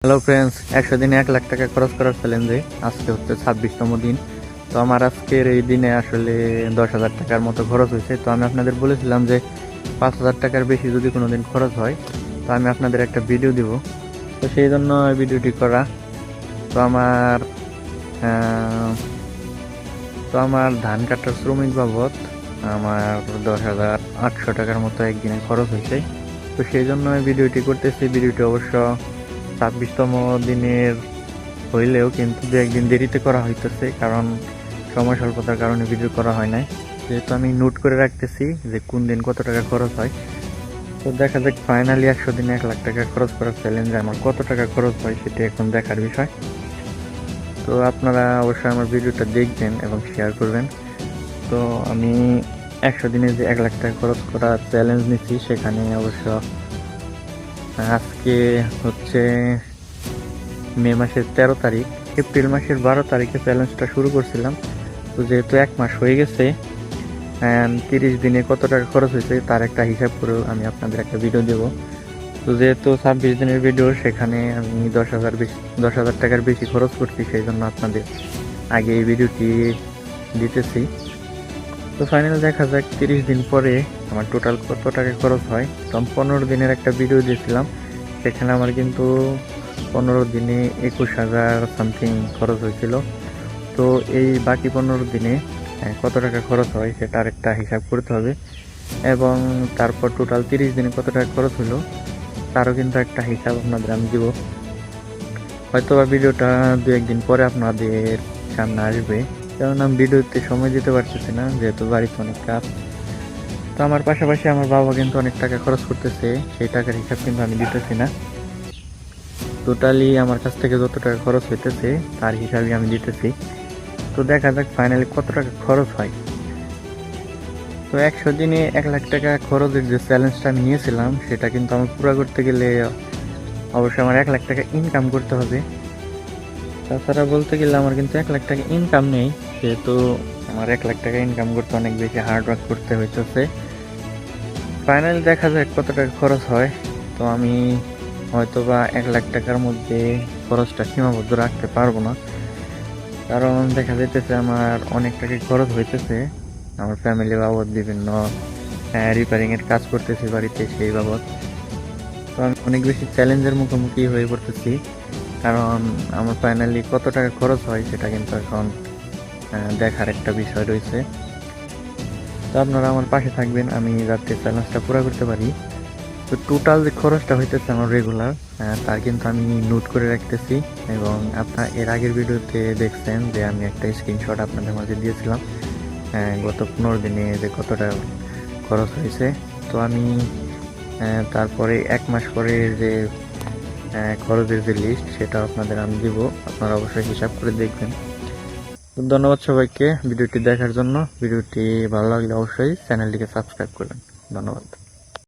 Hello friends, 100 দিনে 1 লাখ টাকা খরচ করার চ্যালেঞ্জে আজকে হচ্ছে 26তম দিন। তো আমার আজকের এই দিনে আসলে 10,000 টাকার মতো খরচ হয়েছে। তো আমি আপনাদের বলেছিলাম যে 5,000 টাকার বেশি যদি কোনো দিন খরচ হয় তো আমি আপনাদের একটা ভিডিও দিব। তো সেই জন্য এই ভিডিওটি করা। তো আমার আহ, তো আমার ধান কাটার শ্রমিক বাবদ আমার 10,800 টাকার মতো একদিনে খরচ হয়েছে। তো সেই জন্য এই ভিডিওটি করতেছি। ভিডিওটি অবশ্য 26তম দিনের হইলেও কিন্তু দু একদিন দেরিতে করা হইতেছে, কারণ সময় স্বল্পতার কারণে ভিডিও করা হয় নাই। যেহেতু আমি নোট করে রাখতেছি যে কোন দিন কত টাকা খরচ হয়। তো দেখা যাক ফাইনালি 100 দিনে 1 লাখ টাকা খরচ করার চ্যালেঞ্জে আমার কত টাকা খরচ হয় সেটা এখন দেখার বিষয়। তো আপনারা অবশ্যই আমার ভিডিওটা দেখবেন এবং শেয়ার করবেন। তো আমি 100 দিনে যে 1 লাখ টাকা খরচ করা চ্যালেঞ্জ নিচ্ছি, সেখানে অবশ্য আজকে হচ্ছে মে মাসের 13 তারিখ, এপ্রিল মাসের 12 তারিখে চ্যালেঞ্জটা শুরু করছিলাম। তো যেহেতু 1 মাস হয়ে গেছে, 30 দিনে কত টাকা খরচ হয়েছে তার একটা হিসাব করেও আমি আপনাদের একটা ভিডিও দেবো। তো যেহেতু 26 দিনের ভিডিও, সেখানে আমি 10,000 টাকার বেশি খরচ করছি, সেই জন্য আপনাদের আগে এই ভিডিওটি দিতেছি। তো ফাইনাল দেখা যাক 30 দিন পরে আমার টোটাল কত টাকা খরচ হয়। তো আমি 15 দিনের একটা ভিডিও দিয়েছিলাম, সেখানে আমার কিন্তু 15 দিনে 21,000 সামথিং খরচ হয়েছিল। তো এই বাকি 15 দিনে কত টাকা খরচ হয় সেটার একটা হিসাব করতে হবে, এবং তারপর টোটাল 30 দিনে কত টাকা খরচ হলো তারও কিন্তু একটা হিসাব আপনাদের আমি দিব। হয়তো বা ভিডিওটা দু একদিন পরে আপনাদের সামনে আসবে, কারণ আমি ভিডিওতে সময় দিতে পারতেছি না, যেহেতু বাড়িতে অনেক কাজ। তো আমার পাশাপাশি আমার বাবা কিন্তু অনেক টাকা খরচ করতেছে, সেই টাকার হিসাব কিন্তু আমি দিতেছি না। টোটালি আমার কাছ থেকে যত টাকা খরচ হইতেছে তার হিসাবই আমি দিতেছি। তো দেখা যাক ফাইনালি কত টাকা খরচ হয়। তো 100 দিনে 1 লাখ টাকা খরচের যে চ্যালেঞ্জটা আমি নিয়েছিলাম, সেটা কিন্তু আমার পুরো করতে গেলে অবশ্যই আমার 1 লাখ টাকা ইনকাম করতে হবে। তাছাড়া বলতে গেলে আমার কিন্তু 1 লাখ টাকা ইনকাম নেই, যেহেতু আমার 1 লাখ টাকা ইনকাম করতে অনেক বেশি হার্ড ওয়ার্ক করতে হইতেছে। ফাইনালি দেখা যাক কত টাকা খরচ হয়। তো আমি হয়তো বা 1 লাখ টাকার মধ্যে খরচটা সীমাবদ্ধ রাখতে পারবো না, কারণ দেখা যাইতেছে আমার অনেক টাকা খরচ হইতেছে। আমার ফ্যামিলি বাবদ বিভিন্ন রিপেয়ারিংয়ের কাজ করতেছি বাড়িতে, সেই বাবদ। তো আমি অনেক বেশি চ্যালেঞ্জের মুখোমুখি হয়ে পড়তেছি, কারণ আমার ফাইনালি কত টাকা খরচ হয় সেটা কিন্তু এখন দেখার একটা বিষয় রয়েছে। তো আপনারা আমার পাশে থাকবেন আমি যাতে চ্যালেঞ্জটা পুরো করতে পারি। তো টোটাল যে খরচটা হইতেছে আমার রেগুলার, তার কিন্তু আমি নোট করে রাখতেছি। এবং আপনার এর আগের ভিডিওতে দেখছেন যে আমি একটা স্ক্রিনশট আপনাদের মাঝে দিয়েছিলাম গত 15 দিনে যে কত টাকা খরচ হয়েছে। তো আমি তারপরে 1 মাস পরে যে খরচের যে লিস্ট, সেটা আপনাদের আমি দিব, আপনারা অবশ্যই হিসাব করে দেখবেন। তো ধন্যবাদ সবাইকে ভিডিওটি দেখার জন্য। ভিডিওটি ভালো লাগলে অবশ্যই চ্যানেলটিকে সাবস্ক্রাইব করবেন। ধন্যবাদ।